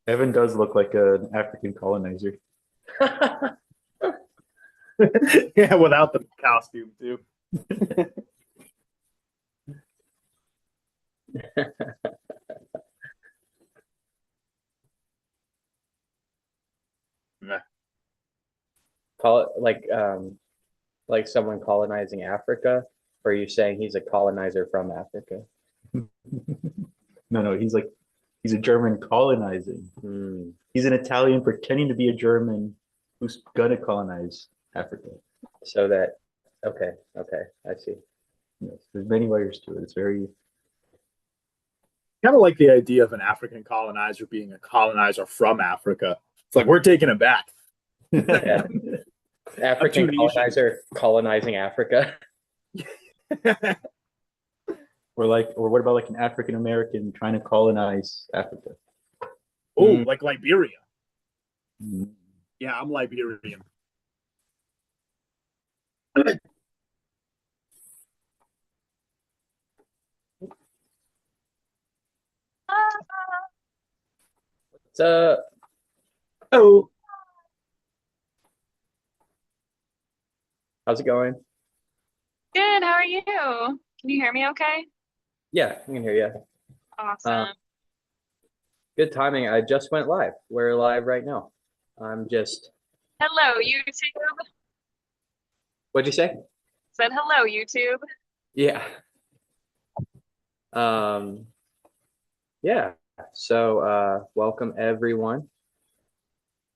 Evan does look like an African colonizer. Yeah, without the costume too. Nah. Call it like someone colonizing Africa, or are you saying he's a colonizer from Africa? No, he's a German colonizing. Hmm. He's an Italian pretending to be a German who's gonna colonize Africa. So that okay, I see. Yes, there's many layers to it. It's very Kind of like the idea of an African colonizer being a colonizer from Africa. It's like we're taking it back. Yeah. African two nations. colonizer colonizing Africa. or what about like an African American trying to colonize Africa? Oh, like Liberia. Mm. Yeah, I'm Liberian. So Oh, how's it going? Good. How are you? Can you hear me okay? Yeah, I can hear you. Awesome. Good timing. I just went live. We're live right now. I'm just. Hello, YouTube. What'd you say? Said hello, YouTube. Yeah. Yeah. So welcome everyone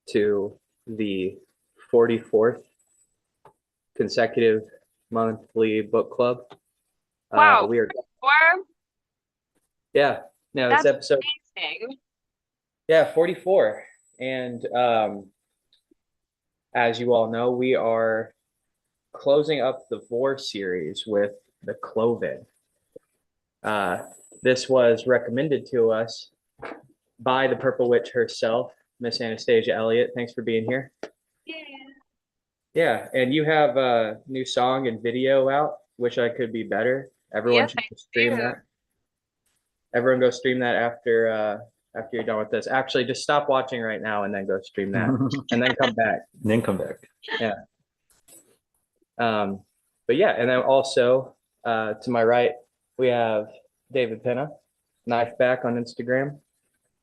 to the 44th consecutive monthly book club. Wow. We are Or yeah. No, that's it's episode amazing. 44. And as you all know, we are closing up the Vor series with the Cloven. This was recommended to us by the Purple Witch herself, Miss Anastasia Elliot. Thanks for being here. Yeah. Yeah, and you have a new song and video out, which I could be better. Everyone Yes, should I stream do. that. Everyone go stream that after you're done with this. Actually, just stop watching right now and then go stream that, and then come back. Then come back. Yeah. But yeah, and then also to my right we have David Pena, Knife Back on Instagram,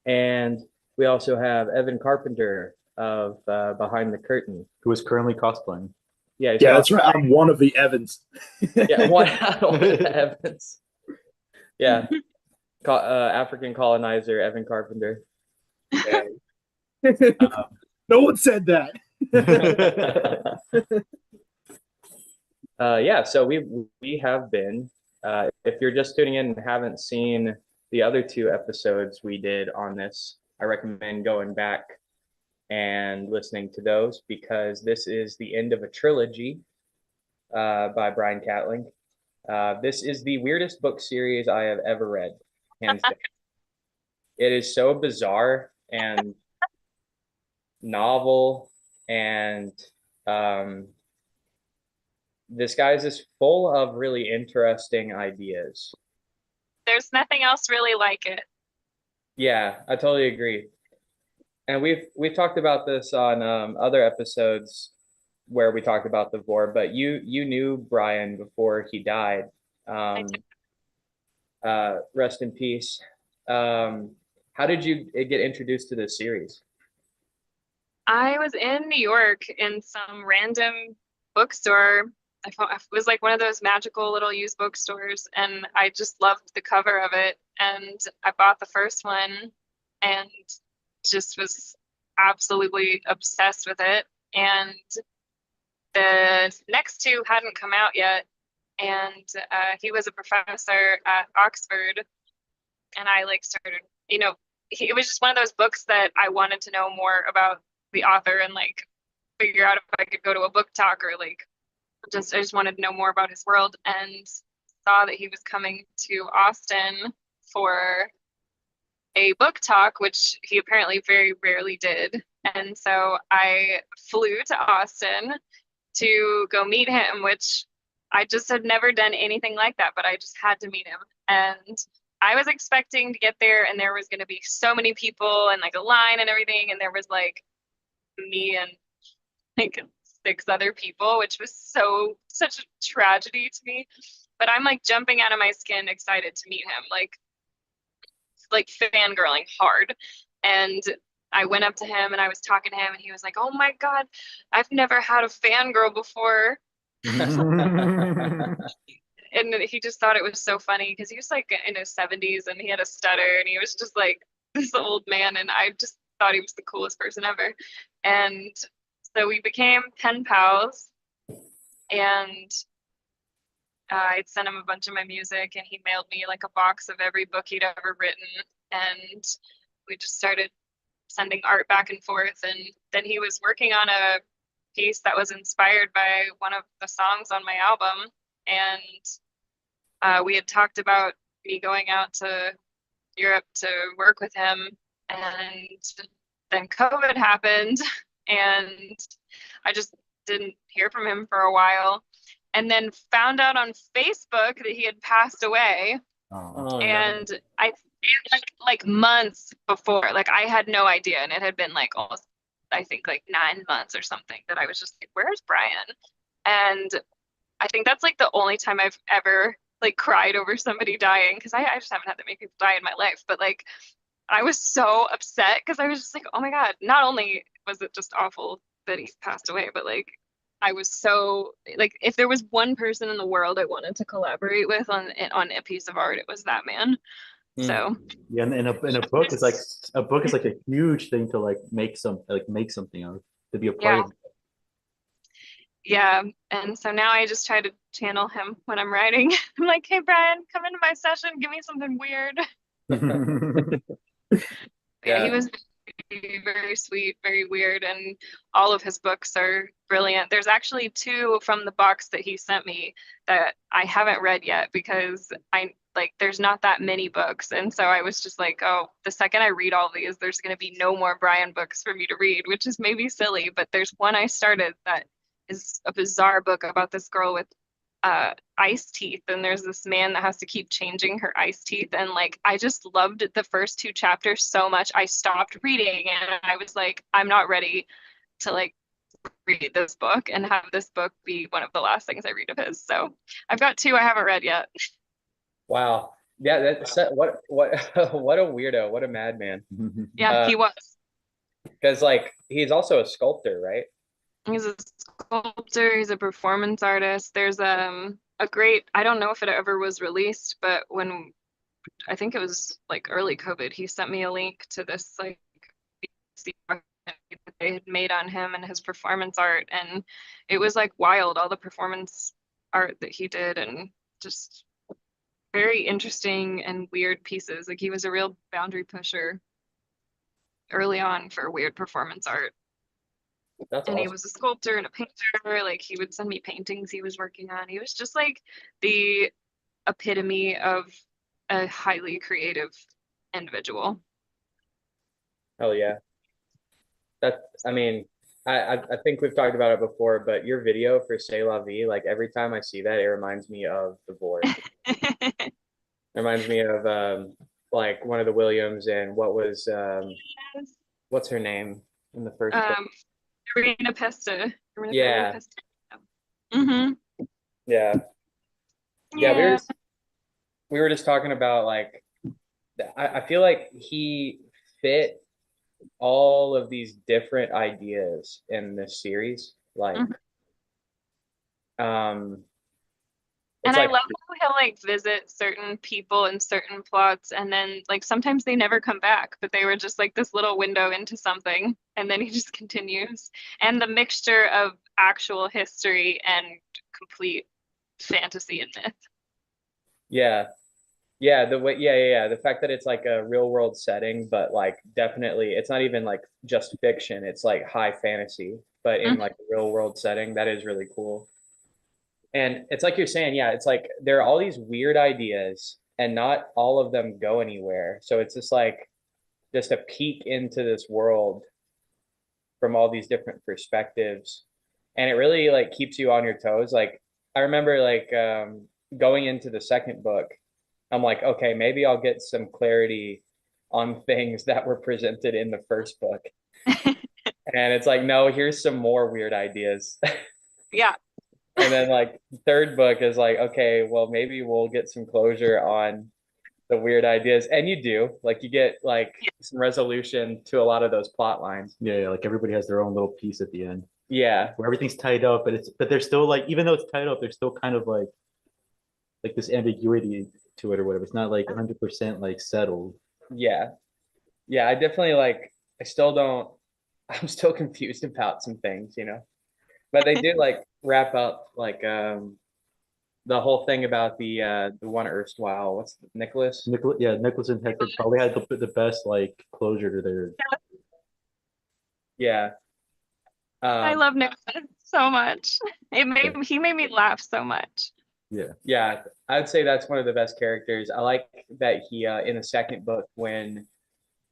and we also have Evan Carpenter of Behind the Curtain. Who is currently cosplaying. Yeah, yeah, that's right. I'm one of the Evans. Yeah, one of the Evans. Yeah, African colonizer Evan Carpenter. No one said that. Yeah, so we have been. If you're just tuning in and haven't seen the other two episodes we did on this, I recommend going back and listening to those because this is the end of a trilogy by Brian Catling. This is the weirdest book series I have ever read, hands down. It is so bizarre and novel, and this guy's just full of really interesting ideas. There's nothing else really like it. Yeah, I totally agree. And we've talked about this on other episodes where we talked about the Vor, but you knew Brian before he died. Rest in peace. How did you get introduced to this series? I was in New York in some random bookstore. It was like one of those magical little used bookstores, and I just loved the cover of it. And I bought the first one and just was absolutely obsessed with it. And the next two hadn't come out yet. And he was a professor at Oxford. And I like started, it was just one of those books that I wanted to know more about the author and like figure out if I could go to a book talk or like I just wanted to know more about his world, and saw that he was coming to Austin for a book talk, which he apparently very rarely did. And so I flew to Austin to go meet him, which I just had never done anything like that, but I just had to meet him. And I was expecting to get there and there was going to be so many people and like a line and everything. And there was like me and like 6 other people, which was such a tragedy to me. But I'm like jumping out of my skin, excited to meet him, like fangirling hard. And I went up to him and I was talking to him and he was like, "Oh my God, I've never had a fangirl before." And he just thought it was so funny because he was like in his 70s and he had a stutter and he was just like this old man. And I just thought he was the coolest person ever. And so we became pen pals. And I'd sent him a bunch of my music and he mailed me like a box of every book he'd ever written. And we just started sending art back and forth. And then he was working on a piece that was inspired by one of the songs on my album. And we had talked about me going out to Europe to work with him. And then COVID happened and I just didn't hear from him for a while. And then found out on Facebook that he had passed away. Oh, And I like months before, like I had no idea. And it had been like almost, I think like 9 months or something that I was just like, where's Brian? And I think that's like the only time I've ever like cried over somebody dying, because I just haven't had that many people die in my life. But like I was so upset because I was just like, oh my God, not only was it just awful that he passed away, but like I was so like, if there was one person in the world I wanted to collaborate with on a piece of art, it was that man. So yeah, and in a book is like a huge thing to like make something of, to be a part yeah. of. Yeah. And so now I just try to channel him when I'm writing. I'm like, hey, Brian, come into my session. Give me something weird. Yeah, he was very, very sweet, very weird. And all of his books are brilliant. There's actually 2 from the box that he sent me that I haven't read yet because there's not that many books. And so I was just like, oh, the second I read all these, there's going to be no more Brian books for me to read, which is maybe silly. But there's one I started that is a bizarre book about this girl with ice teeth, and there's this man that has to keep changing her ice teeth. And like I just loved the first 2 chapters so much I stopped reading, and I was like, I'm not ready to like read this book and have this book be one of the last things I read of his. So I've got 2 I haven't read yet. Wow. Yeah, that's what what a weirdo, what a madman. Yeah, he was. Because like he's also a sculptor, right? He's a sculptor, he's a performance artist. There's a great, I don't know if it ever was released, but when I think it was like early COVID, he sent me a link to this like that they had made on him and his performance art. And it was like wild, all the performance art that he did, and just very interesting and weird pieces. Like he was a real boundary pusher early on for weird performance art. That's And he awesome. was a sculptor and a painter. Like he would send me paintings he was working on. He was just like the epitome of a highly creative individual. Hell yeah. That I mean, I think we've talked about it before, but your video for C'est La Vie, like every time I see that, it reminds me of The Void. It reminds me of like one of the Williams and what was what's her name in the first book? Marina Pesta. Yeah. Mm-hmm. Yeah. Yeah, we were just talking about like I feel like he fit all of these different ideas in this series. Like And it's I like love how he'll like visit certain people and certain plots, and then like sometimes they never come back, but they were just like this little window into something, and then he just continues. And the mixture of actual history and complete fantasy and myth. yeah. Yeah, the way yeah. The fact that it's like a real world setting, but like definitely it's not even like just fiction, it's like high fantasy, but in like a real world setting, that is really cool. And it's like you're saying, yeah, it's like there are all these weird ideas and not all of them go anywhere. So it's just like just a peek into this world from all these different perspectives. And it really like keeps you on your toes. Like I remember like going into the second book, I'm like, okay, maybe I'll get some clarity on things that were presented in the first book. And it's like, no, here's some more weird ideas. Yeah. And then like third book is like, okay, well, maybe we'll get some closure on the weird ideas. And you do, like you get like some resolution to a lot of those plot lines. Yeah, like everybody has their own little piece at the end Yeah. where everything's tied up, but they're still like, even though it's tied up, there's still kind of like this ambiguity to it or whatever. It's not like 100% like settled. Yeah. Yeah. I definitely like, I still don't, I'm still confused about some things, you know, but they did like wrap up like, the whole thing about the one erstwhile, what's Nicholas? Nicholas and Hector probably had the best like closure to their. Yeah. I love Nicholas so much. He made me laugh so much. Yeah, I'd say that's one of the best characters. I like that he in the second book when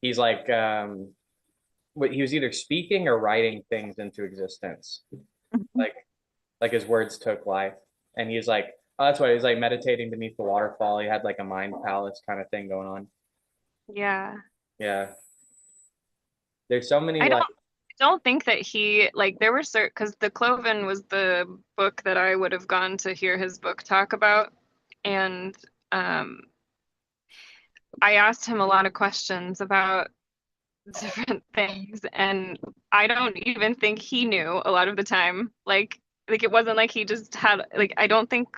he's like he was either speaking or writing things into existence. Like like his words took life. And he's like, oh, that's why he was like meditating beneath the waterfall. He had like a mind palace kind of thing going on. Yeah. Yeah. There's so many I like don't think that he like there were certain because the Cloven was the book that I would have gone to hear his book talk about, and I asked him a lot of questions about different things, and I don't even think he knew a lot of the time. Like it wasn't like he just had like I don't think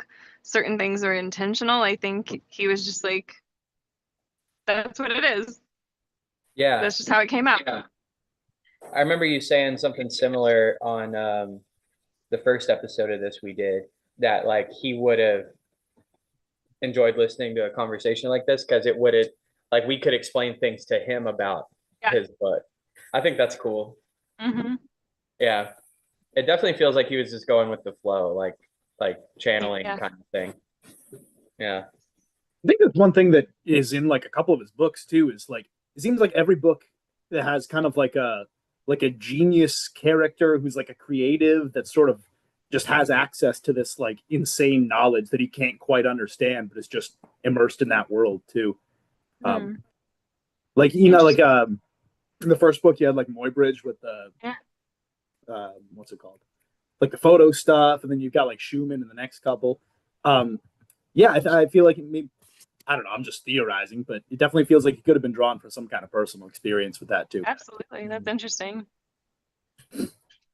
certain things are intentional. I think he was just like, that's what it is. yeah. That's just how it came out. Yeah. I remember you saying something similar on the first episode of this we did that like he would have enjoyed listening to a conversation like this because it would have like we could explain things to him about Yeah. his book. I think that's cool. Mm-hmm. Yeah. It definitely feels like he was just going with the flow, like channeling Yeah. kind of thing. Yeah. I think that's one thing that is in like a couple of his books too, is like it seems like every book that has kind of like a genius character who's like a creative that sort of just has access to this like insane knowledge that he can't quite understand, but is just immersed in that world too. Like you know, like in the first book you had like Muybridge with the what's it called? Like the photo stuff, and then you've got like Schumann in the next couple. Yeah, I feel like maybe I don't know. I'm just theorizing, but it definitely feels like he could have been drawn for some kind of personal experience with that too. Absolutely, that's interesting.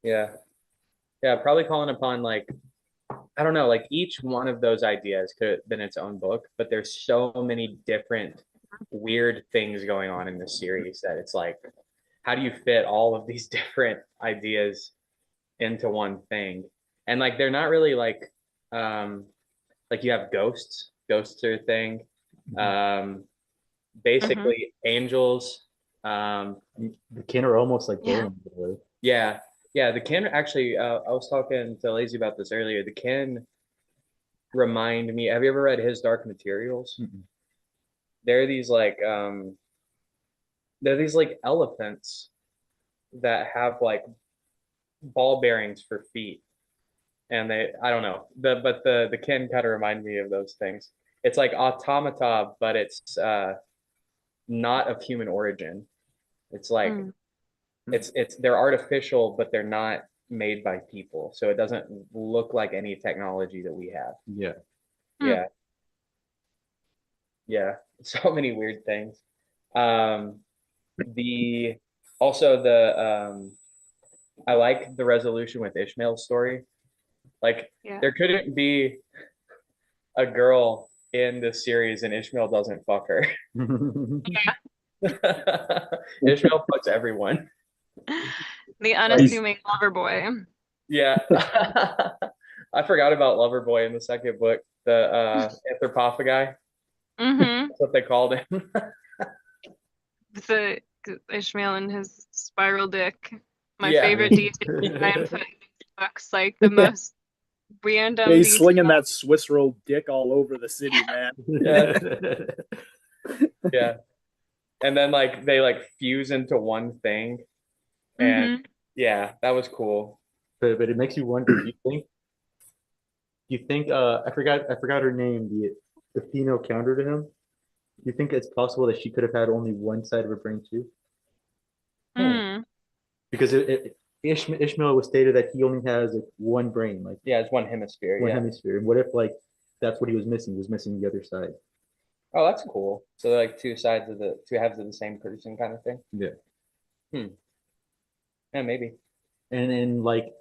Yeah. Yeah, probably calling upon like I don't know, like each one of those ideas could have been its own book, but there's so many different weird things going on in this series that it's like, how do you fit all of these different ideas into one thing? And like they're not really like you have ghosts. Ghosts are a thing. Basically angels. The kin are almost like Yeah. Golem. Yeah. Yeah, the kin actually, I was talking to Lazy about this earlier. The kin remind me, have you ever read His Dark Materials? Mm-mm. They're these like elephants that have like ball bearings for feet. And I don't know. But the kin kind of remind me of those things. It's like automata, but it's not of human origin. It's like they're artificial, but they're not made by people. So it doesn't look like any technology that we have. Yeah. Yeah. Yeah. So many weird things. The also the I like the resolution with Ishmael's story. Like there couldn't be a girl in this series and Ishmael doesn't fuck her. Ishmael fucks everyone. The unassuming lover boy. Yeah. I forgot about Lover Boy in the second book, the anthropophagi. Mm-hmm. That's what they called him. The Ishmael and his spiral dick. My Yeah. favorite detail I'm putting in these books, like the most random. Yeah, he's detail. slinging that Swiss roll dick all over the city, man. Yeah. And then like they like fuse into one thing. And yeah, that was cool. But it makes you wonder, do you think I forgot her name, the female counter to him? You think it's possible that she could have had only one side of her brain too? Hmm. Because Ishmael was stated that he only has like one brain, like Yeah, it's one hemisphere. one Yeah. hemisphere. And what if like that's what he was missing? He was missing the other side. Oh, that's cool. So they're like two halves of the same person kind of thing. Yeah. Yeah, maybe. And like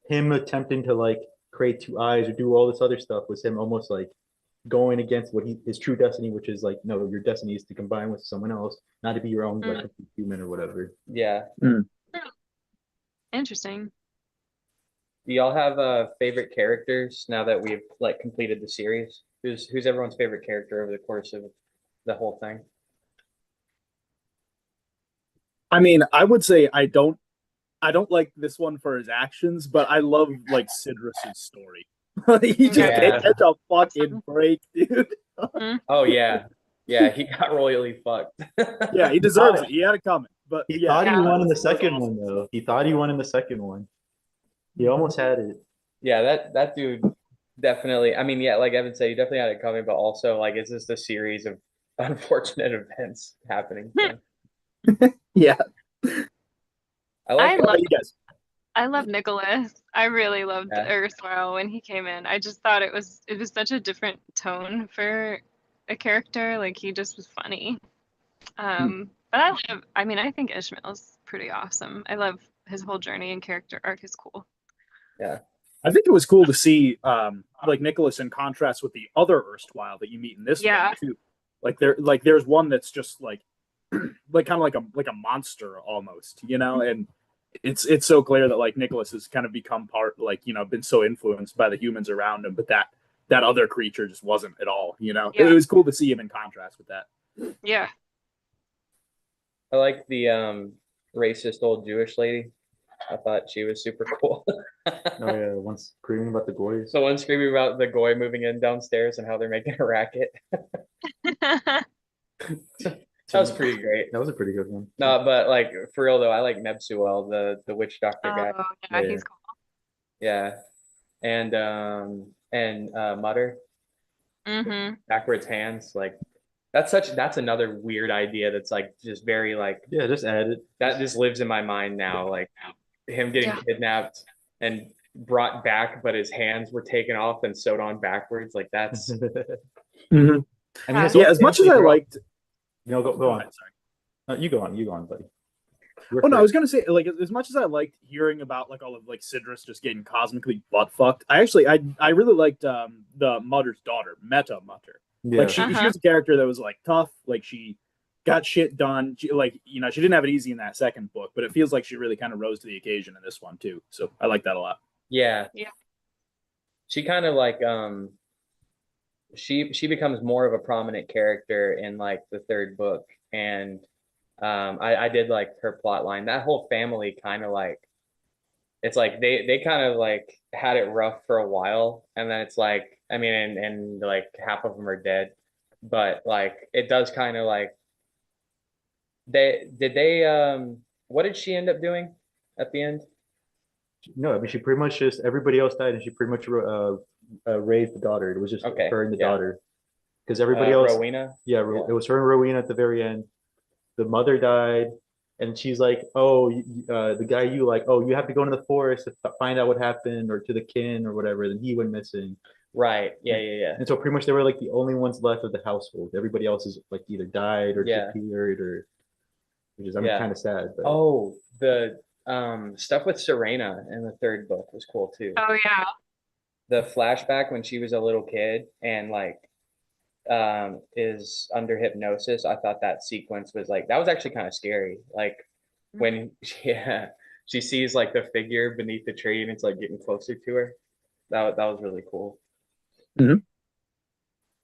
him attempting to like create two eyes or do all this other stuff was him almost like going against what his true destiny, which is like, no, your destiny is to combine with someone else, not to be your own like human or whatever. Yeah. Interesting. Do y'all have favorite characters now that we've like completed the series? Who's everyone's favorite character over the course of the whole thing? I mean, I would say I don't like this one for his actions, but I love like Sidrus's story. He just Yeah. can't catch a fucking break, dude. Oh yeah. Yeah, he got royally fucked. Yeah, he deserves it. He had it coming. But He yeah, thought he Yeah. won in the that was second awesome. one though. He thought he won in the second one. He almost had it. Yeah, that dude definitely. I mean, yeah, like Evan said, he definitely had it coming, but also like it's just a series of unfortunate events happening. So. Yeah. I like I What about love you guys? I love Nicholas. I really loved Yeah. Earthworld when he came in. I just thought it was such a different tone for a character. Like he just was funny. But I think Ishmael's pretty awesome. I love his whole journey and character arc is cool. I think it was cool to see like Nicholas in contrast with the other erstwhile that you meet in this Yeah. one too. Like there's one that's just like like kind of like a monster almost, you know, and it's so clear that like Nicholas has kind of become part, like, you know, been so influenced by the humans around him, but that other creature just wasn't at all, you know. Yeah. It was cool to see him in contrast with that. Yeah. I like the racist old Jewish lady. I thought she was super cool. Oh yeah, once screaming about the goys. So one screaming about the goy moving in downstairs and how they're making a racket. That was pretty great. That was a pretty good one. No, but like for real though, I like Nebsuel, the witch doctor guy. Oh yeah, Yeah. he's cool. Yeah. And Mutter, Mm-hmm. backwards hands, like that's another weird idea that's like just very like Yeah, just add it. that just lives in my mind now. Like him getting Yeah. kidnapped and brought back, but his hands were taken off and sewed on backwards. Like that's I mean, his Yeah, whole as much as I family grew up- liked No, go on. ahead, sorry. No, you go on, buddy. Oh no, I was gonna say, like, as much as I liked hearing about like all of like Sidrus just getting cosmically butt fucked, I really liked the Mutter's daughter, Meta Mutter. Yeah. Like she was a character that was like tough, like she got shit done. She, like, you know, she didn't have it easy in that second book, but it feels like she really kind of rose to the occasion in this one too. So I like that a lot. yeah. Yeah. She kind of like she becomes more of a prominent character in like the third book, and I did like her plot line. That whole family kind of like it's like they kind of like had it rough for a while, and then it's like I mean and like half of them are dead, but like it does kind of like they what did she end up doing at the end? No, I mean she pretty much just everybody else died, and she pretty much raised the daughter. It was just Okay, her and the yeah. daughter, because everybody else, Rowena. yeah, it was her and Rowena at the very end. The mother died, and she's like, "Oh, the guy you like, oh, you have to go into the forest to find out what happened, or to the kin or whatever." Then he went missing, Right. Yeah. and so pretty much they were like the only ones left of the household. Everybody else is like either died or Yeah. disappeared, or which is Yeah. kind of sad. But Oh, the stuff with Serena in the third book was cool too. Oh yeah. The flashback when she was a little kid and like is under hypnosis. I thought that sequence was like that was actually kind of scary. Like when she sees like the figure beneath the tree and it's like getting closer to her. That was really cool. Mhm.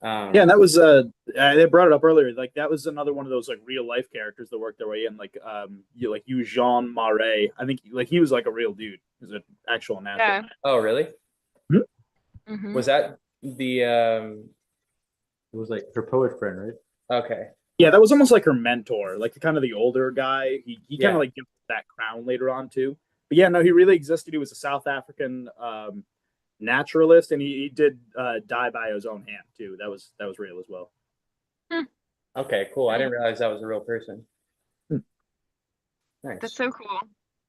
Yeah, and that was they brought it up earlier. Like that was another one of those like real life characters that worked their way in. Like Jean Marais. I think like he was like a real dude. He was an actual natural. Yeah. Oh, really? Mm-hmm. Was that the it was like her poet friend, right? okay. Yeah, that was almost like her mentor, like kind of the older guy. He kind Yeah. of like gives that crown later on too. But yeah, no, he really existed. He was a South African naturalist, and he did die by his own hand too. That was real as well. Okay, cool. I didn't realize that was a real person. Hmm. Nice. That's so cool.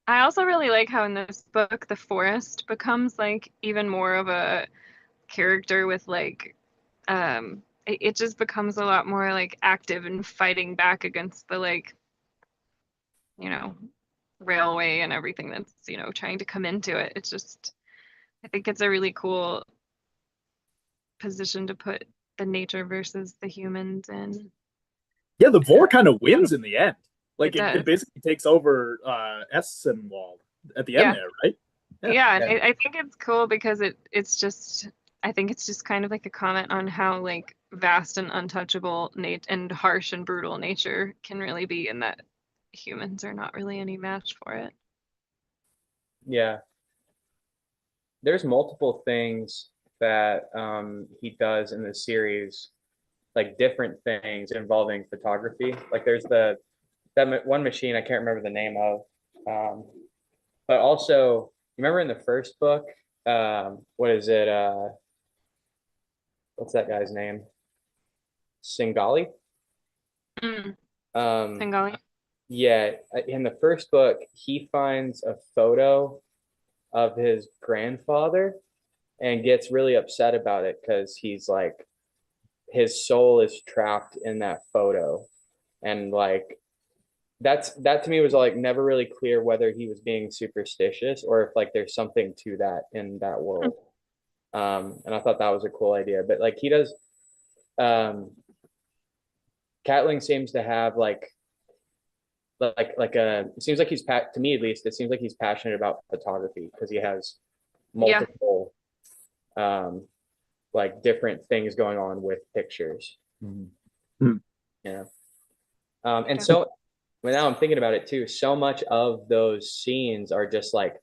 I also really like how in this book the forest becomes like even more of a character with like it just becomes a lot more like active and fighting back against the like, you know, railway and everything that's, you know, trying to come into it. It's just I think it's a really cool position to put the nature versus the humans in. Yeah, the Vor kind of wins in the end. Like It it does. basically takes over Essenwald at the end Yeah. there, right? Yeah, and Yeah. I think it's cool because it's just I think it's just kind of like a comment on how like vast and untouchable nat and harsh and brutal nature can really be, and that humans are not really any match for it. Yeah. There's multiple things that he does in the series, like different things involving photography. Like there's that one machine I can't remember the name of, but also remember in the first book, what is it? What's that guy's name? Singali. Mm, Um, Bengali. yeah, in the first book, he finds a photo of his grandfather and gets really upset about it because he's like his soul is trapped in that photo, and like that to me was like never really clear whether he was being superstitious or if like there's something to that in that world. And I thought that was a cool idea, but like he does, um Catling seems to have like a it seems like to me at least it seems like he's passionate about photography because he has Yeah, multiple um like different things going on with pictures. Mhm. Yeah. And so well, now I'm thinking about it too. So much of those scenes are just like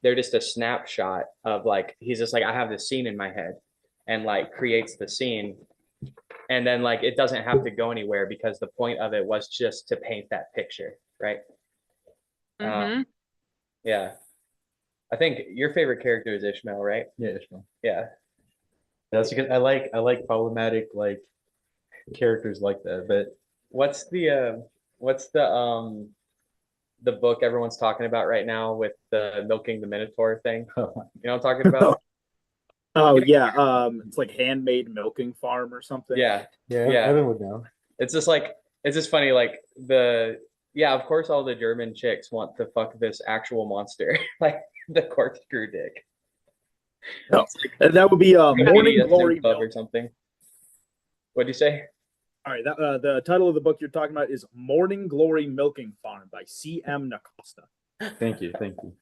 they're just a snapshot of like he's just like I have this scene in my head and like creates the scene, and then like it doesn't have to go anywhere because the point of it was just to paint that picture, right? Uh, mm-hmm. yeah. I think your favorite character is Ishmael, right? Yeah, Ishmael. Yeah. That's because I like problematic like characters like that. But What's what's the book everyone's talking about right now with the milking the Minotaur thing? You know what I'm talking about? Oh yeah, it's like handmade milking farm or something. Yeah. yeah, Yeah. Evan would know. It's just like it's just funny, like yeah, of course all the German chicks want to fuck this actual monster, like the corkscrew dick. No, It's like and that would be Morning BDSM Glory club or Milk. something. What'd you say? All right, the title of the book you're talking about is Morning Glory Milking Farm by C.M. Nacosta. Thank you, thank you.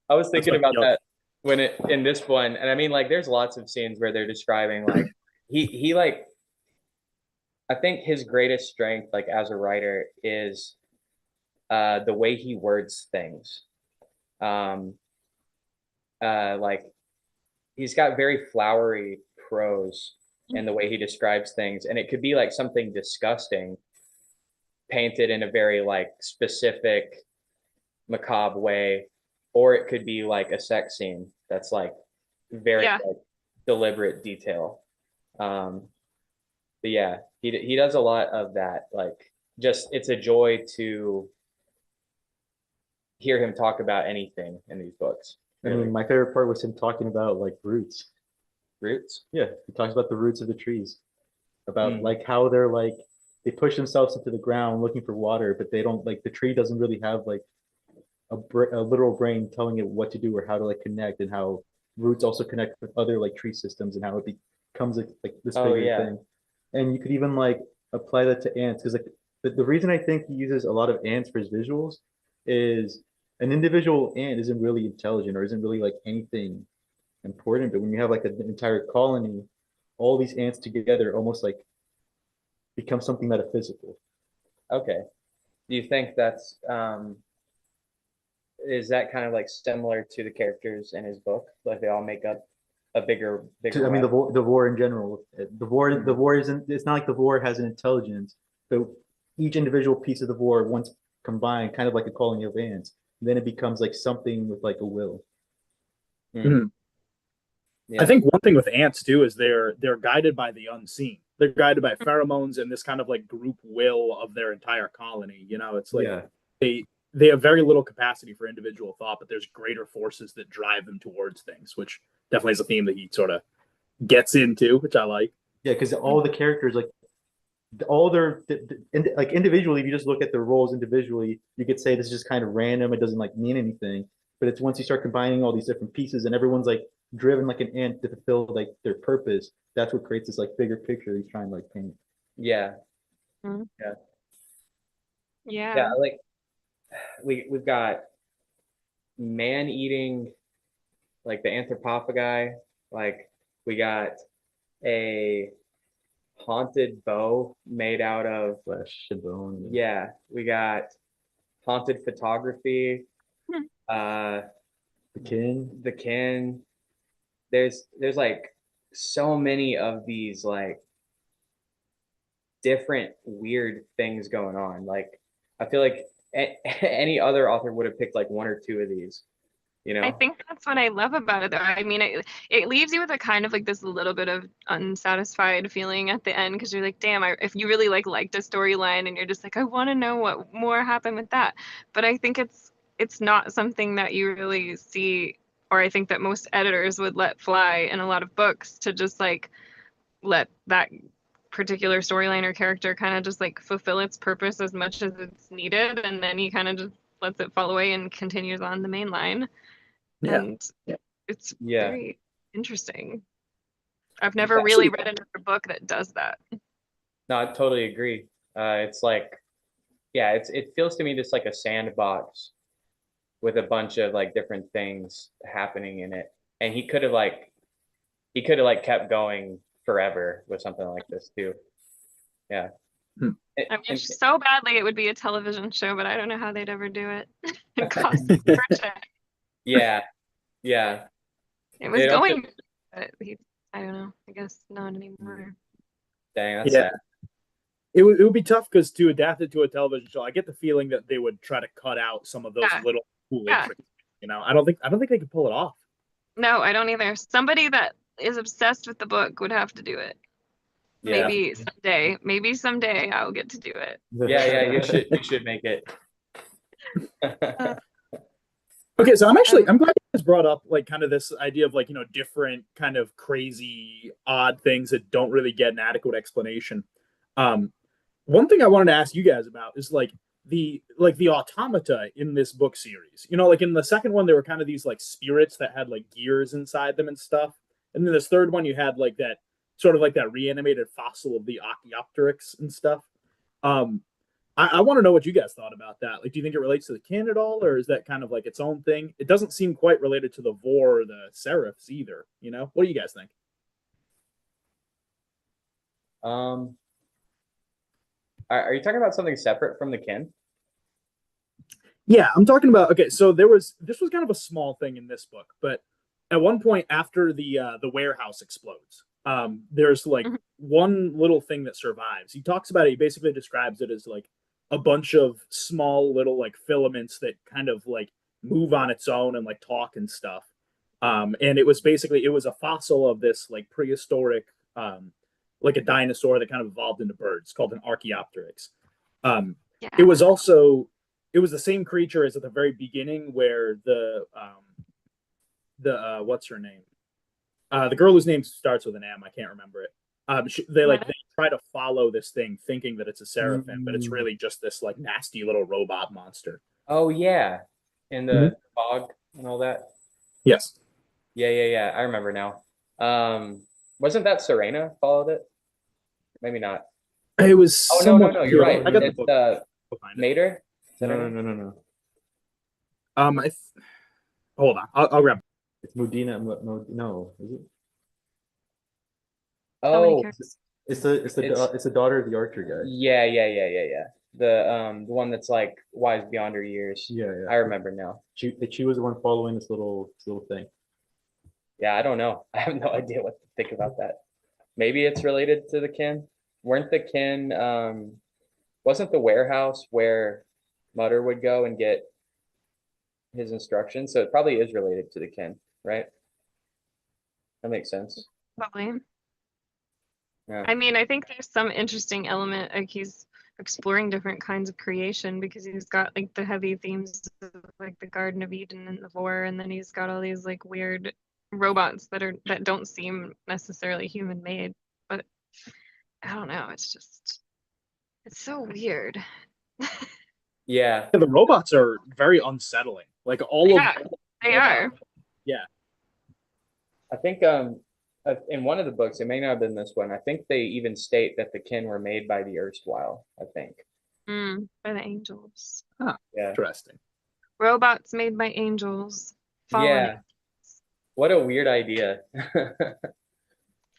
I was thinking like, about that when it in this one, and I mean like there's lots of scenes where they're describing like he like I think his greatest strength like as a writer is the way he words things. Um like he's got very flowery prose in the way he describes things, and it could be like something disgusting painted in a very like specific macabre way, or it could be like a sex scene that's like very Yeah. like, deliberate detail. But yeah, he does a lot of that. Like, just it's a joy to hear him talk about anything in these books. I Really. mean, my favorite part was him talking about like roots. Roots. Yeah, he talks about the roots of the trees, about Mm. like how they're like they push themselves into the ground looking for water, but they don't like the tree doesn't really have like a literal brain telling it what to do or how to like connect, and how roots also connect with other like tree systems, and how it becomes like this Oh bigger yeah. thing. And you could even like apply that to ants because like the reason I think he uses a lot of ants for his visuals is an individual ant isn't really intelligent or isn't really like anything important, but when you have like an entire colony, all these ants together almost like become something metaphysical. Okay. Do you think that's is that kind of like similar to the characters in his book? Like they all make up a bigger I mean, web? the war in general, the war isn't. It's not like the war has an intelligence, but each individual piece of the war, once combined, kind of like a colony of ants, then it becomes like something with like a will. Hmm. Mhm. Yeah. I think one thing with ants too is they're guided by the unseen. they're guided by pheromones and this kind of like group will of their entire colony. You know, it's like Yeah. they have very little capacity for individual thought, but there's greater forces that drive them towards things, which definitely is a theme that he sort of gets into, which I like. Yeah, because all the characters, like all their like individually, if you just look at their roles individually, you could say this is just kind of random. It doesn't like mean anything. But it's once you start combining all these different pieces and everyone's like driven like an ant to fulfill like their purpose, that's what creates this like bigger picture he's trying to like paint. Yeah. Mhm. Yeah. Yeah. Yeah. Like we've got man eating, like the anthropophagi. Like we got a haunted bow made out of Flesh and bone. yeah. We got haunted photography. Hmm. The kin. The kin. There's like so many of these like different weird things going on. Like I feel like any other author would have picked like one or two of these, you know? I think that's what I love about it, though. I mean, it leaves you with a kind of like this little bit of unsatisfied feeling at the end because you're like, damn, if you really liked a storyline and you're just like, I want to know what more happened with that. But I think it's not something that you really see, or I think that most editors would let fly in a lot of books to just like let that particular storyline or character kind of just like fulfill its purpose as much as it's needed, and then he kind of just lets it fall away and continues on the main line. Yeah. And it's Yeah. very interesting. I've never Yeah. really read another book that does that. No, I totally agree. It's like, yeah, it feels to me just like a sandbox with a bunch of like different things happening in it. And he could have like kept going forever with something like this too. Yeah. Hmm. I wish so badly it would be a television show, but I don't know how they'd ever do it. It costs a fortune. Yeah. Yeah. It was It also- going, but I don't know. I guess not anymore. Dang, that's Yeah. sad. It would be tough because to adapt it to a television show, I get the feeling that they would try to cut out some of those Yeah. little cool Yeah. intricacies. You know, I don't think they could pull it off. No, I don't either. Somebody that is obsessed with the book would have to do it. Yeah. Maybe someday I'll get to do it. Yeah, you should make it. Okay, so I'm glad you guys brought up like kind of this idea of like, you know, different kind of crazy, odd things that don't really get an adequate explanation. One thing I wanted to ask you guys about is like the automata in this book series. You know, like in the second one, there were kind of these like spirits that had like gears inside them and stuff. And then this third one, you had like that sort of like that reanimated fossil of the Archaeopteryx and stuff. I want to know what you guys thought about that. Like, do you think it relates to the kin at all, or is that kind of like its own thing? It doesn't seem quite related to the Vor or the Seraphs either. You know, what do you guys think? Are you talking about something separate from the kin? Yeah, I'm talking about. Okay, so this was kind of a small thing in this book, but at one point after the warehouse explodes, there's like one little thing that survives. He talks about it. He basically describes it as like a bunch of small little like filaments that kind of like move on its own and like talk and stuff. And it was a fossil of this like prehistoric, like a dinosaur that kind of evolved into birds called an Archaeopteryx. Yeah. It was the same creature as at the very beginning where the what's her name? The girl whose name starts with an M, I can't remember it. They try to follow this thing thinking that it's a seraphim, but it's really just this like nasty little robot monster. Oh yeah, in the fog and all that. Yes. Yeah. I remember now. Wasn't that Serena followed it? Maybe not. It was. Oh no, you're right. I got It's the book. Mater. No. Hold on. I'll grab. It's Modena. No, is it? Oh, it's the daughter of the archer guy. yeah. The one that's like wise beyond her years. Yeah. I remember now. She was the one following this little thing. Yeah, I don't know. I have no idea what to think about that. Maybe it's related to the kin. Weren't the kin wasn't the warehouse where Mutter would go and get his instructions? So it probably is related to the kin, right? That makes sense. Probably. Yeah. I mean, I think there's some interesting element, like he's exploring different kinds of creation because he's got like the heavy themes of like the Garden of Eden and the Vor, and then he's got all these like weird robots that don't seem necessarily human made, but I don't know, it's so weird. Yeah. The robots are very unsettling. Like all Yeah, of they are. yeah. I think in one of the books, it may not have been this one. I think they even state that the kin were made by the erstwhile. I think. By the angels. Yeah. Interesting. Robots made by angels. Fallen. Yeah. What a weird idea.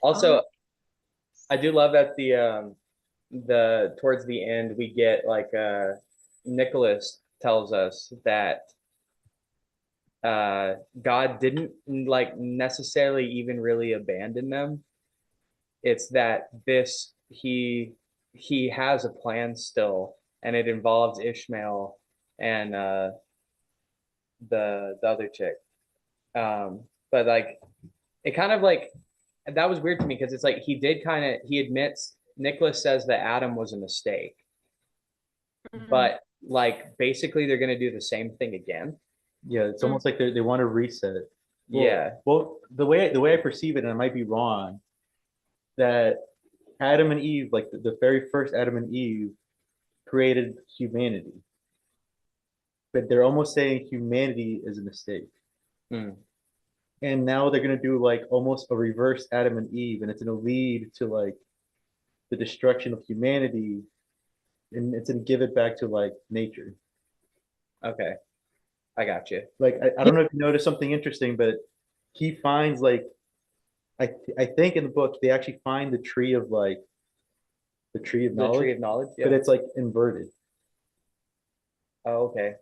Also, I do love that the towards the end we get like Nicholas tells us that God didn't like necessarily even really abandon them. It's that he has a plan still, and it involves Ishmael and the other chick. But like it kind of like that was weird to me because it's like he admits Nicholas says that Adam was a mistake, but like basically they're gonna do the same thing again. Yeah, it's almost like they want to reset. Well, Yeah. Well, the way I perceive it, and I might be wrong, that Adam and Eve, like the very first Adam and Eve, created humanity. But they're almost saying humanity is a mistake. Hmm. And now they're gonna do like almost a reverse Adam and Eve, and it's gonna lead to like the destruction of humanity, and it's gonna give it back to like nature. Okay. I got you. Like I don't know if you noticed something interesting, but he finds like I think in the book they actually find the tree of like the tree of The knowledge, tree of knowledge. but Yeah. it's like inverted. Oh, okay.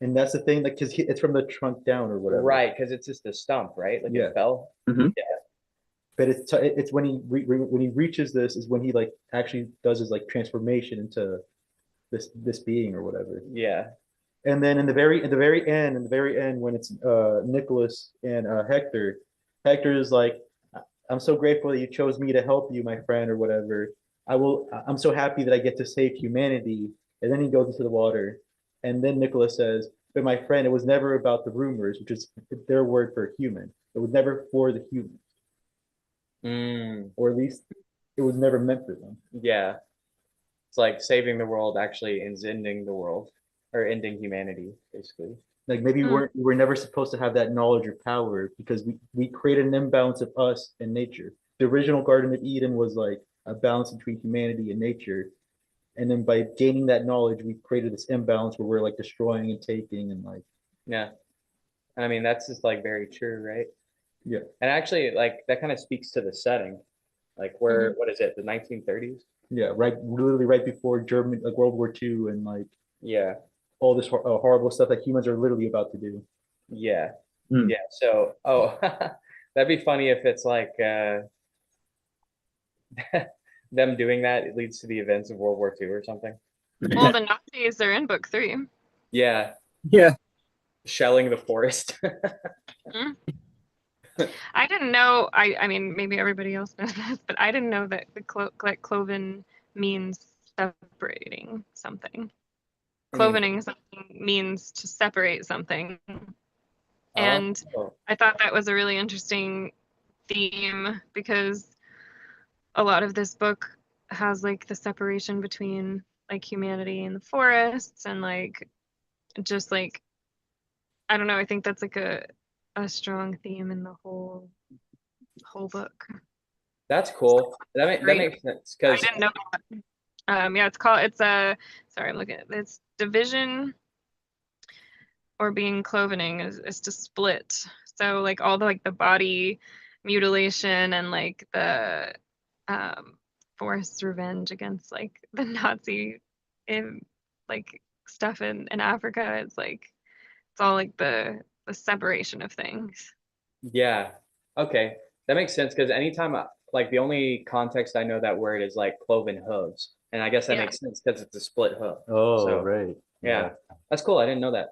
And that's the thing, like, because it's from the trunk down or whatever. Right, because it's just a stump, right? Like Yeah. it fell. But it's when when he reaches this is when he like actually does his like transformation into this being or whatever. Yeah. And then in the very end, when it's Nicholas and Hector is like, I'm so grateful that you chose me to help you, my friend, or whatever. I'm so happy that I get to save humanity. And then he goes into the water. And then Nicholas says, but my friend, it was never about the rumors, which is their word for human. It was never for the humans, or at least it was never meant for them. Yeah. It's like saving the world actually ends ending the world or ending humanity, basically. Like maybe we were never supposed to have that knowledge or power because we created an imbalance of us and nature. The original Garden of Eden was like a balance between humanity and nature. And then by gaining that knowledge, we created this imbalance where we're like destroying and taking and like. Yeah. I mean, that's just like very true, right? Yeah. And actually, like that kind of speaks to the setting. Like where, what is it, the 1930s? Yeah, literally right before German, like World War II, and like Yeah. all this horrible stuff that humans are literally about to do. Yeah. Yeah. So, that'd be funny if it's like them doing that, it leads to the events of World War II or something. Well, the Nazis are in book 3. Yeah. Yeah. Shelling the forest. I didn't know. I mean, maybe everybody else knows this, but I didn't know that that Cloven means separating something. Clovening something means to separate something. And I thought that was a really interesting theme because a lot of this book has like the separation between like humanity and the forests and like just like I don't know, I think that's like a strong theme in the whole book. That's cool. That makes sense I because didn't know that. Yeah, sorry, I'm looking at it's division or being clovening is to split. So like all the like the body mutilation and like the forced revenge against like the Nazi in like stuff in Africa. It's all like the separation of things. yeah. Okay. That makes sense because anytime like the only context I know that word is like cloven hooves. And I guess that makes sense because it's a split hoof. Oh, So, right. Yeah. That's cool. I didn't know that.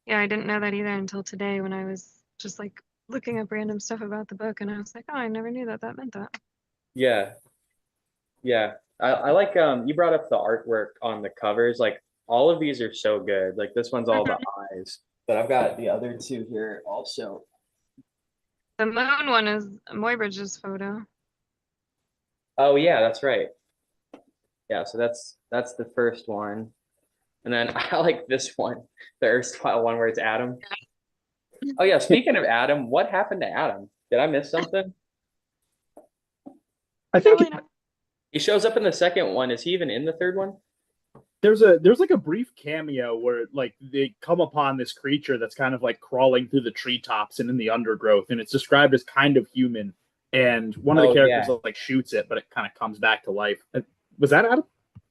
Yeah, I didn't know that either until today when I was just like looking up random stuff about the book and I was like, oh, I never knew that meant that. Yeah. Yeah. I like you brought up the artwork on the covers. Like all of these are so good. Like this one's all the Mhm. eyes. But I've got the other two here also. The moon one is Muybridge's photo. Oh yeah, that's right. Yeah, so that's the first one. And then I like this one, the erstwhile one where it's Adam. Oh yeah, speaking of Adam, what happened to Adam? Did I miss something? I think Probably not. He shows up in the second one. Is he even in the third one? there's like a brief cameo where like they come upon this creature that's kind of like crawling through the treetops and in the undergrowth, and it's described as kind of human. And one of the Oh characters yeah. like shoots it, but it kind of comes back to life. Was that Adam?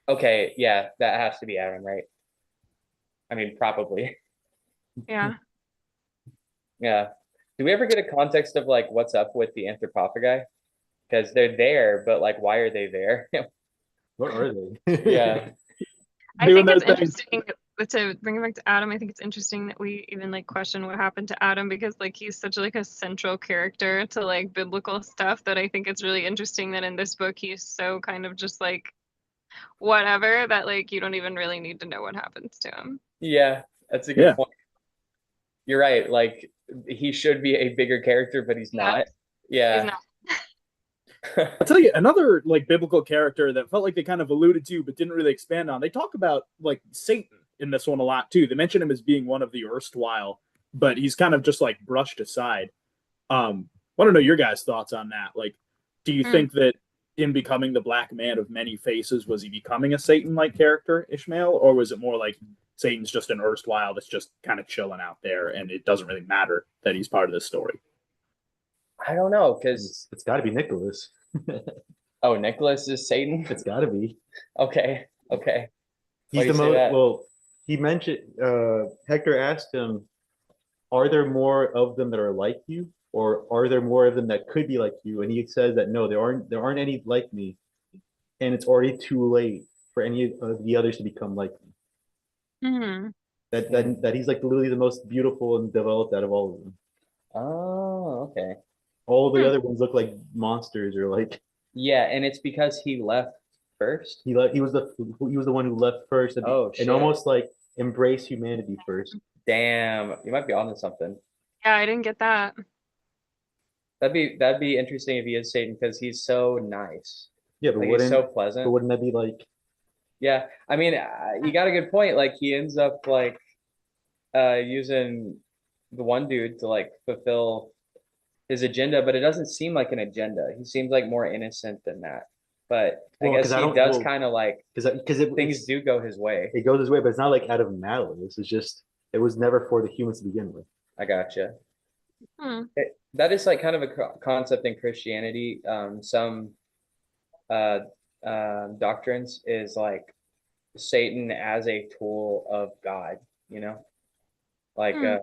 Okay, yeah, that has to be Adam, right? I mean, probably. Yeah. Yeah. Do we ever get a context of like what's up with the anthropophagi? Because they're there, but like, why are they there? What are they? Yeah. I Doing think their it's thing. interesting to bring it back to Adam. I think it's interesting that we even like question what happened to Adam because like he's such like a central character to like biblical stuff that I think it's really interesting that in this book he's so kind of just like whatever that like you don't even really need to know what happens to him. Yeah, that's a good Yeah. point. You're right. Like he should be a bigger character, but he's Yeah, not. he's Yeah. not. I'll tell you another like biblical character that felt like they kind of alluded to but didn't really expand on. They talk about like Satan in this one a lot too. They mention him as being one of the erstwhile, but he's kind of just like brushed aside. Want to know your guys' thoughts on that? Like, do you Hmm. think that in becoming the Black Man of many faces, was he becoming a Satan-like character, Ishmael, or was it more like Satan's just an erstwhile that's just kind of chilling out there, and it doesn't really matter that he's part of this story? I don't know, because It's got to be Nicholas. oh, Nicholas is Satan. It's got to be. Okay. Okay. Why He's do you the say most. that? Well, he mentioned. Hector asked him, "Are there more of them that are like you, or are there more of them that could be like you?" And he says that no, there aren't. There aren't any like me, and it's already too late for any of the others to become like me. Hmm. That he's like literally the most beautiful and developed out of all of them. Oh, okay. All the Hmm. other ones look like monsters or like Yeah, and it's because he left first. he left. He was the one who left first Oh and shit. almost like embrace humanity first. Damn, you might be onto something. Yeah, I didn't get that. That'd be interesting if he is Satan because he's so nice. Yeah, Like he's so pleasant. wouldn't that be like Yeah, I mean, you got a good point. Like he ends up like using the one dude to like fulfill his agenda, but it doesn't seem like an agenda. He seems like more innocent than that. But I well because guess I he don't does well kind of like because things do go his way. it goes his way, but it's not like out of malice. It's just it was never for the humans to begin with. I gotcha. Hmm. That is like kind of a concept in Christianity. Some uh, doctrines is like Satan as a tool of God, you know, like Hmm.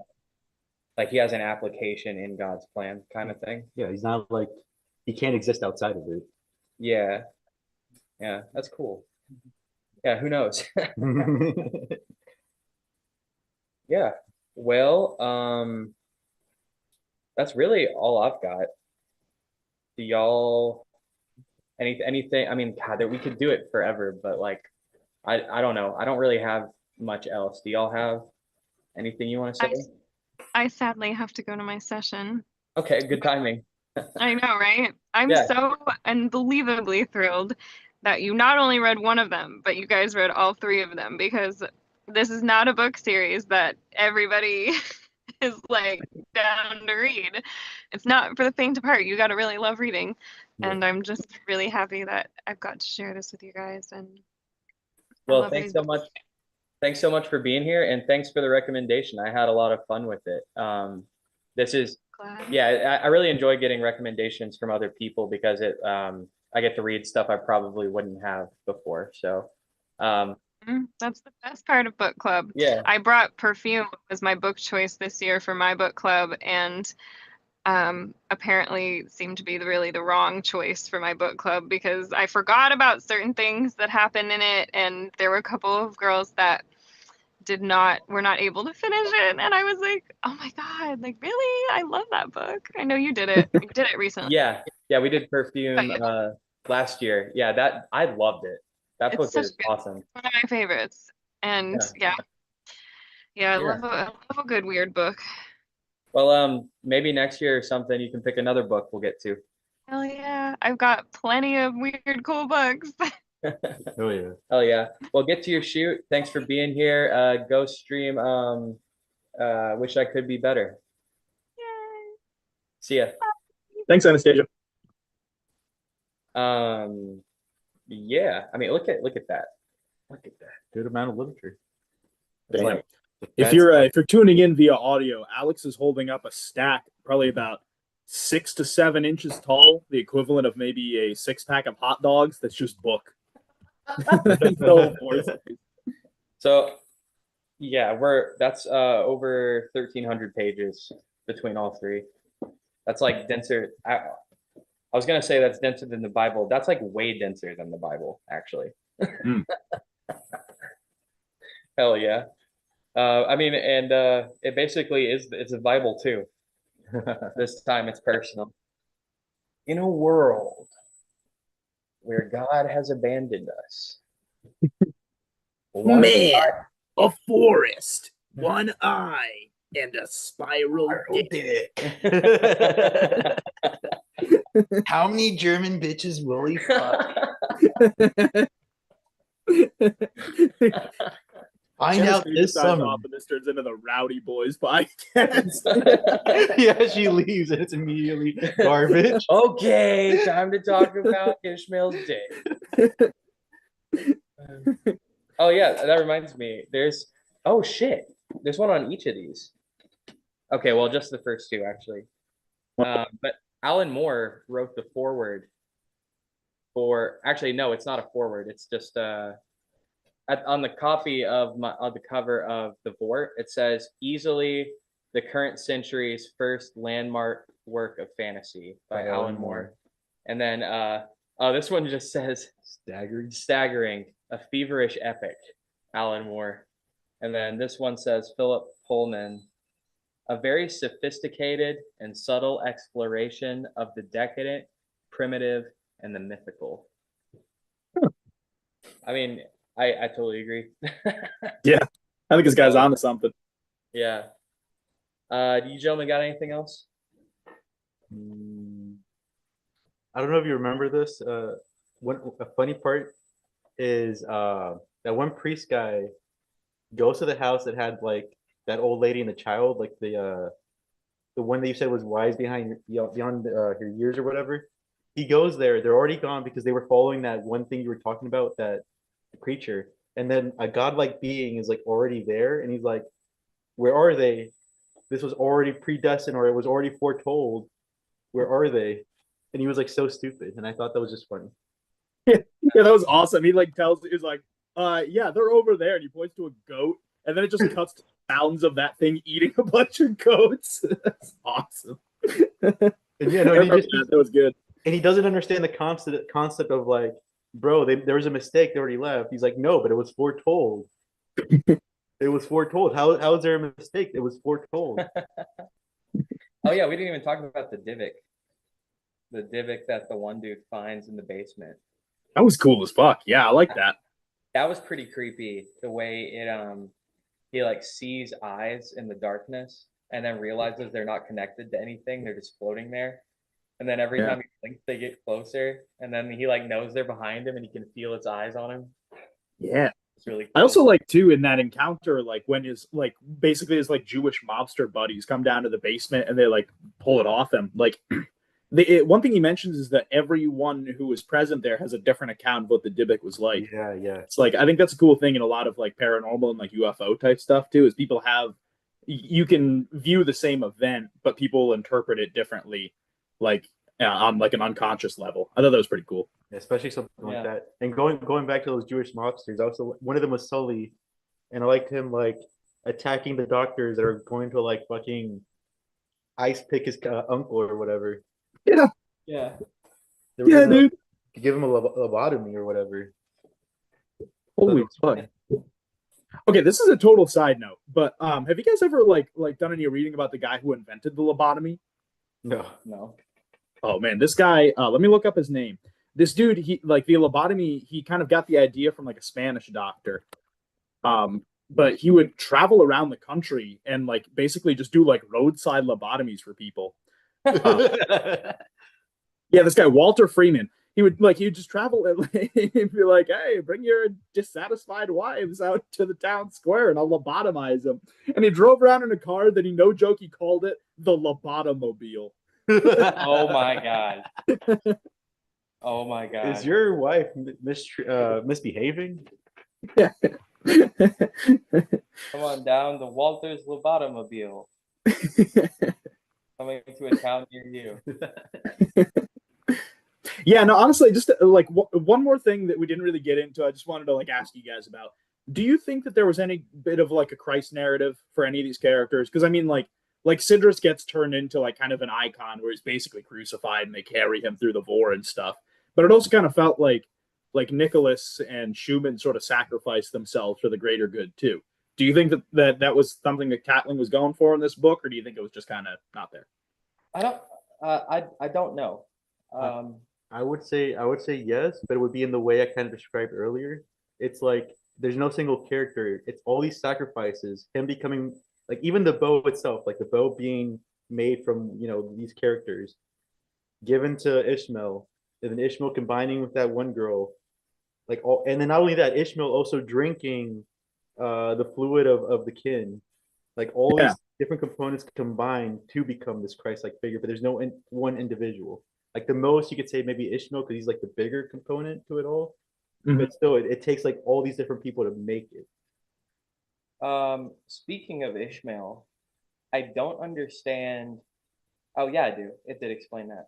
like he has an application in God's plan kind of thing. Yeah, he's not like he can't exist outside of it. Yeah, yeah, that's cool. Yeah, who knows? Yeah. Well, that's really all I've got. Do y'all anything? I mean, God, that we could do it forever, but like I don't know. I don't really have much else. Do y'all have anything you want to I say? I sadly have to go to my session. Okay, good timing. I know, right? I'm Yeah. so unbelievably thrilled that you not only read one of them, but you guys read all three of them because this is not a book series that everybody is like down to read. It's not for the faint of heart. You got to really love reading. Yeah. And I'm just really happy that I've got to share this with you guys. And I Well, love thanks these so books. much. Thanks so much for being here, and thanks for the recommendation. I had a lot of fun with it. This is, Glad. yeah, I really enjoy getting recommendations from other people because I get to read stuff I probably wouldn't have before. So, um, That's the best part of book club. yeah, I brought Perfume as my book choice this year for my book club, and apparently seemed to be really the wrong choice for my book club because I forgot about certain things that happened in it, and there were a couple of girls that were not able to finish it, and I was like, oh my God, like really? I love that book. I know you did it. You did it recently. yeah, yeah. We did But perfume. last year. Yeah, that I loved it. That It's book such is good, awesome. one of my favorites. And yeah, I Yeah. love a good weird book. Well, maybe next year or something you can pick another book we'll get to. Hell yeah, I've got plenty of weird, cool books. Oh yeah. Oh yeah. Well, get to your shoot. Thanks for being here. Go stream Wish I Could Be Better. Yay. See ya. Thanks, Anastasia. Yeah. I mean, look at that. Look at that. Good amount of literature. It's Damn. like If you're tuning in via audio, Alex is holding up a stack, probably about 6 to 7 inches tall, the equivalent of maybe a 6-pack of hot dogs. That's just book. so yeah, that's over 1,300 pages between all three. That's like denser. I was gonna say that's denser than the Bible. That's like way denser than the Bible, actually. Mm. Hell yeah. I mean, and it basically it's a Bible too. This time it's personal. In a world where God has abandoned us, Man, a forest, one eye, and a spiral dick. How many German bitches will he fuck? Find out this summer. Off and this turns into the Rowdy Boys podcast. Yeah, she leaves and it's immediately garbage. Okay, time to talk about Ishmael's dick. Oh yeah, that reminds me. There's one on each of these. Okay, well, just the first two actually. But Alan Moore wrote the foreword for. Actually, no, it's not a foreword. It's just on the copy on the cover of the Vort. It says easily the current century's first landmark work of fantasy by Alan Moore. And then this one just says staggering, a feverish epic, Alan Moore. And then this one says Philip Pullman, a very sophisticated and subtle exploration of the decadent, primitive, and the mythical. I mean, I totally agree. Yeah, I think this guy's onto something. Yeah. Do you gentlemen got anything else? I don't know if you remember this. A funny part is that one priest guy goes to the house that had like that old lady and the child, like the one that you said was wise beyond her years or whatever. He goes there. They're already gone because they were following that one thing you were talking about, that creature. And then a godlike being is like already there, and he's like, "Where are they? This was already predestined, or it was already foretold. Where are they?" And he was like so stupid, and I thought that was just funny. Yeah, that was awesome. He like tells, he's like, yeah, they're over there, and he points to a goat, and then it just cuts to sounds of that thing eating a bunch of goats. That's awesome. And yeah, no, that was good. And he doesn't understand the concept of like, bro, there was a mistake. They already left. He's like, no, but it was foretold. It was foretold. How is there a mistake? It was foretold. Oh yeah, we didn't even talk about the Divik. The Divik that the one dude finds in the basement. That was cool as fuck. Yeah, I like that. That was pretty creepy. The way he like sees eyes in the darkness and then realizes they're not connected to anything. They're just floating there. And then every time he blinks, they get closer. And then he like knows they're behind him and he can feel its eyes on him. Yeah. It's really cool. I also like too in that encounter, like when his like basically his like Jewish mobster buddies come down to the basement and they like pull it off him. Like one thing he mentions is that everyone who was present there has a different account of what the Dybbuk was like. Yeah. It's like I think that's a cool thing in a lot of like paranormal and like UFO type stuff too, is people have, you can view the same event, but people interpret it differently, like on like an unconscious level. I thought that was pretty cool. Especially something like that. And going back to those Jewish mobsters, also one of them was Sully, and I liked him like attacking the doctors that are going to like fucking ice pick his uncle or whatever. Yeah, Dude. Give him a lobotomy or whatever. Holy fuck. Okay, this is a total side note, but have you guys ever like done any reading about the guy who invented the lobotomy? No. no. Oh man, this guy, let me look up his name. this dude, he like the lobotomy, he kind of got the idea from like a Spanish doctor. But he would travel around the country and like basically just do like roadside lobotomies for people. Yeah, this guy Walter Freeman. He would just travel and he'd be like, "Hey, bring your dissatisfied wives out to the town square, and I'll lobotomize them." And he drove around in a car that no joke, he called it the lobotomobile. Oh my god. Oh my god. Is your wife misbehaving? Come on down the Walters Lobotomobile. Coming to a town near you. Yeah, no, honestly, just like one more thing that we didn't really get into, I just wanted to like ask you guys about. Do you think that there was any bit of like a Christ narrative for any of these characters? Because I mean, like Sidrus gets turned into like kind of an icon where he's basically crucified and they carry him through the vor and stuff. But it also kind of felt like Nicholas and Schumann sort of sacrificed themselves for the greater good too. Do you think that was something that Catling was going for in this book, or do you think it was just kind of not there? I don't know. I would say yes, but it would be in the way I kind of described earlier. It's like there's no single character. It's all these sacrifices, him becoming like even the bow itself, like the bow being made from these characters, given to Ishmael, and then Ishmael combining with that one girl, like all, and then not only that, Ishmael also drinking the fluid of the kin, like all these different components combined to become this Christ-like figure. But there's no one individual. Like the most you could say maybe Ishmael because he's like the bigger component to it all. Mm-hmm. But still, it takes like all these different people to make it. Speaking of Ishmael, I don't understand. Oh yeah, I do. It did explain that.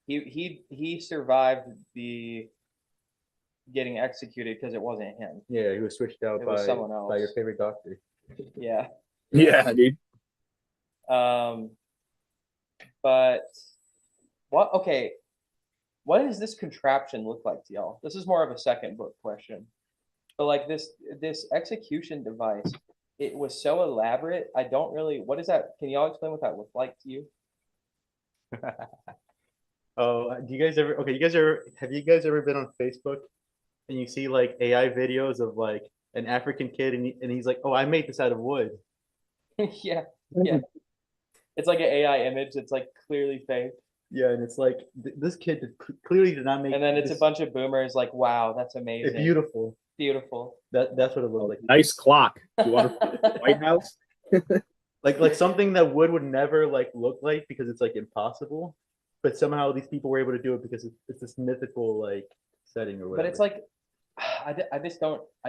He survived the getting executed because it wasn't him. Yeah, he was switched out by someone else, by your favorite doctor. Yeah. Yeah, dude. But what? Okay, what does this contraption look like to y'all? This is more of a second book question. But like this execution device, it was so elaborate. I don't really. What is that? Can y'all explain what that looked like to you? Oh, do you guys ever? Okay, have you guys ever been on Facebook and you see like AI videos of like an African kid and he's like, "Oh, I made this out of wood." Yeah. It's like an AI image that's like clearly fake. Yeah, and it's like this kid clearly did not make. And then it's a bunch of boomers like, "Wow, that's amazing, beautiful." That's what it looked like. Nice clock. You want to White House? like something that would never like look like because it's like impossible, but somehow these people were able to do it because it's this mythical like setting or whatever. But it's like, I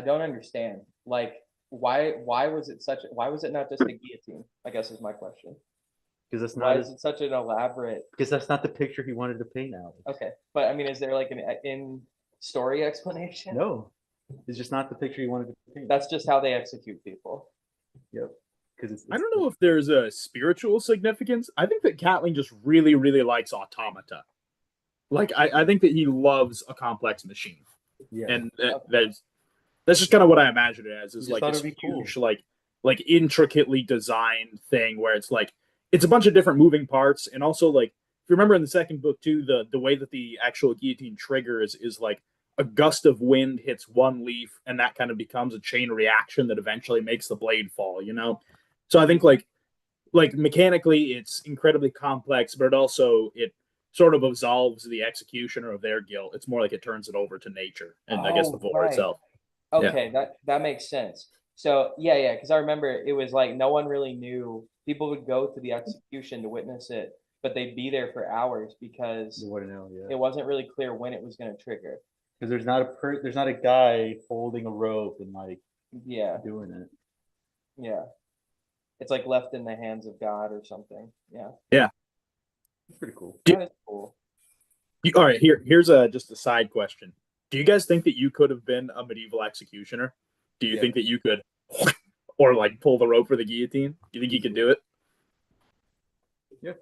don't understand. Like, why was it not just a guillotine? I guess is my question. Because that's not. Why is it such an elaborate? Because that's not the picture he wanted to paint out. Okay, but I mean, is there like an in-story explanation? No, it's just not the picture he wanted to paint. That's just how they execute people. Yep. Because I don't know if there's a spiritual significance. I think that Catling just really, really likes automata. Like I think that he loves a complex machine. Yeah. And that's just kind of what I imagine it as. Is like this huge, cool. like intricately designed thing where it's like it's a bunch of different moving parts, and also like if you remember in the second book too, the way that the actual guillotine triggers is like a gust of wind hits one leaf, and that kind of becomes a chain reaction that eventually makes the blade fall. So I think like mechanically it's incredibly complex, but it sort of absolves the executioner of their guilt. It's more like it turns it over to nature and I guess the vor itself. Okay, that makes sense. So yeah, because I remember it was like no one really knew. People would go to the execution to witness it, but they'd be there for hours because it wasn't really clear when it was going to trigger. Because there's not a guy holding a rope and like doing it. Yeah, it's like left in the hands of God or something. Yeah. Yeah. It's pretty cool. That is cool. All right, here's just a side question. Do you guys think that you could have been a medieval executioner? Do you think that you could, or like pull the rope for the guillotine? Do you think you could do it? Yeah.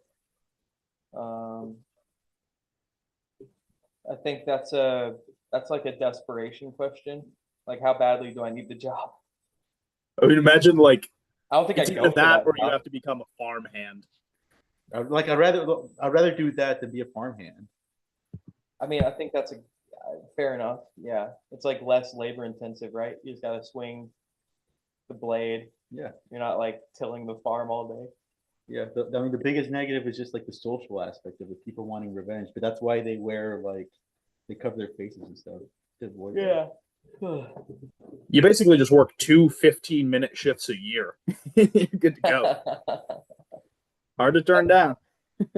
I think that's like a desperation question. Like, how badly do I need the job? I mean, imagine like I don't think it's either that or you have to become a farmhand. I'd rather do that than be a farmhand. I mean, I think that's Fair enough. Yeah, it's like less labor intensive, right? You just gotta swing the blade. Yeah. You're not like tilling the farm all day. Yeah, I mean, the biggest negative is just like the social aspect of it, people wanting revenge, but that's why they wear like, they cover their faces and stuff to avoid that. Yeah. You basically just work 2 15-minute shifts a year. You're good to go. Hard to turn down.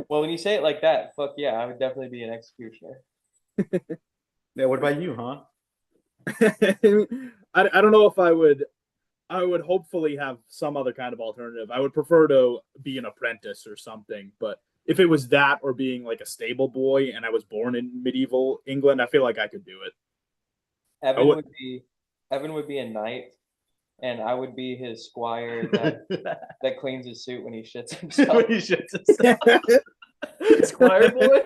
Well, when you say it like that, fuck yeah, I would definitely be an executioner. Yeah, what about you, huh? I don't know if I would hopefully have some other kind of alternative. I would prefer to be an apprentice or something, but if it was that or being like a stable boy and I was born in medieval England, I feel like I could do it. Evan would be a knight, and I would be his squire that cleans his suit when he shits himself. When he shits himself. Squire boy.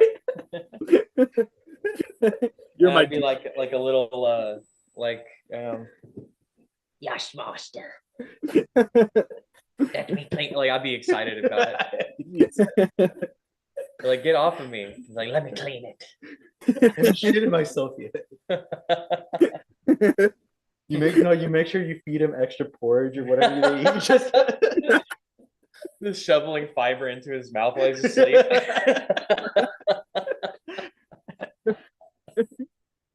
I'd be like a little yes, master. Let me clean. Like I'd be excited about it. Like get off of me. Like let me clean it. I haven't shitted myself yet. You make sure you feed him extra porridge or whatever they eat. Just shoveling fiber into his mouth while he's asleep.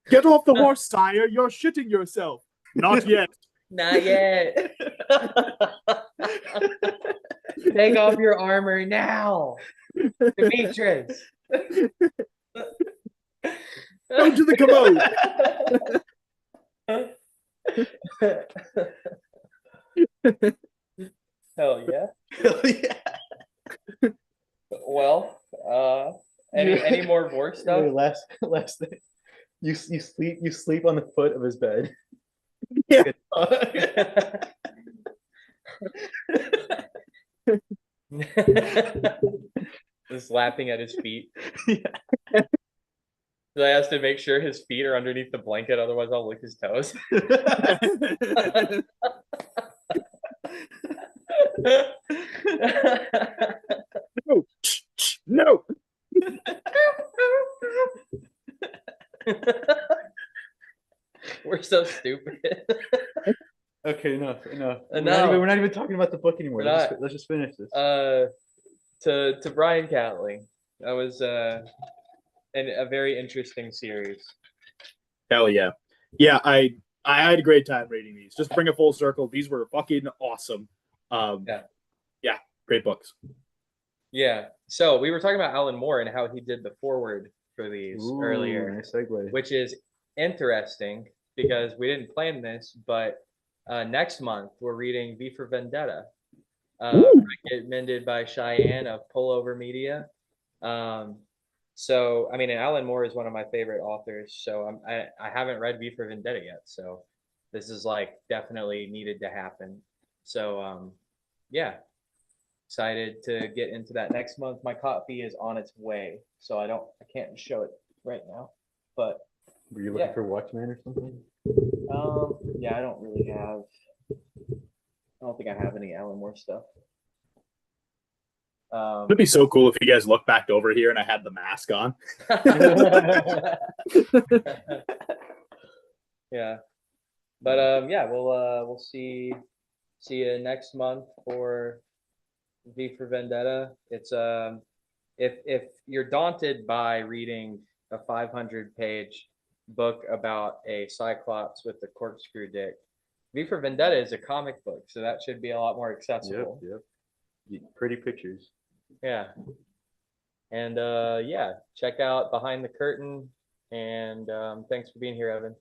Get off the horse, sire. You're shitting yourself. Not yet. Not yet. Take off your armor now. Demetrius. Go to the commode. Hell yeah. Hell yeah. Well, any more Vork stuff? Wait, last thing. You sleep on the foot of his bed. Yeah. Just laughing at his feet. Yeah. So I has to make sure his feet are underneath the blanket, otherwise I'll lick his toes. No. We're so stupid. Okay, enough. Enough. We're not even talking about the book anymore. We're not. Let's just finish this. To Brian Catley, that was a very interesting series. Hell yeah. Yeah, I had a great time reading these. Just to bring it full circle, these were fucking awesome. Yeah, great books. Yeah. So we were talking about Alan Moore and how he did the foreword for these earlier, Nice segue. which is interesting because we didn't plan this, but next month we're reading V for Vendetta, recommended by Cheyenne of Pullover Media. So I mean, and Alan Moore is one of my favorite authors. So I haven't read V for Vendetta yet, so this is like definitely needed to happen. So yeah, excited to get into that next month. My copy is on its way, so I can't show it right now. But Were you looking for Watchmen or something? yeah, I don't think I have any Alan Moore stuff. It'd be so cool if you guys look back over here and I had the mask on. Yeah, but yeah, we'll see you next month for V for Vendetta. It's if you're daunted by reading a 500-page book about a cyclops with a corkscrew dick, V for Vendetta is a comic book, so that should be a lot more accessible. Yep. Pretty pictures. Yeah. And yeah, check out Behind the Curtain. And thanks for being here, Evan.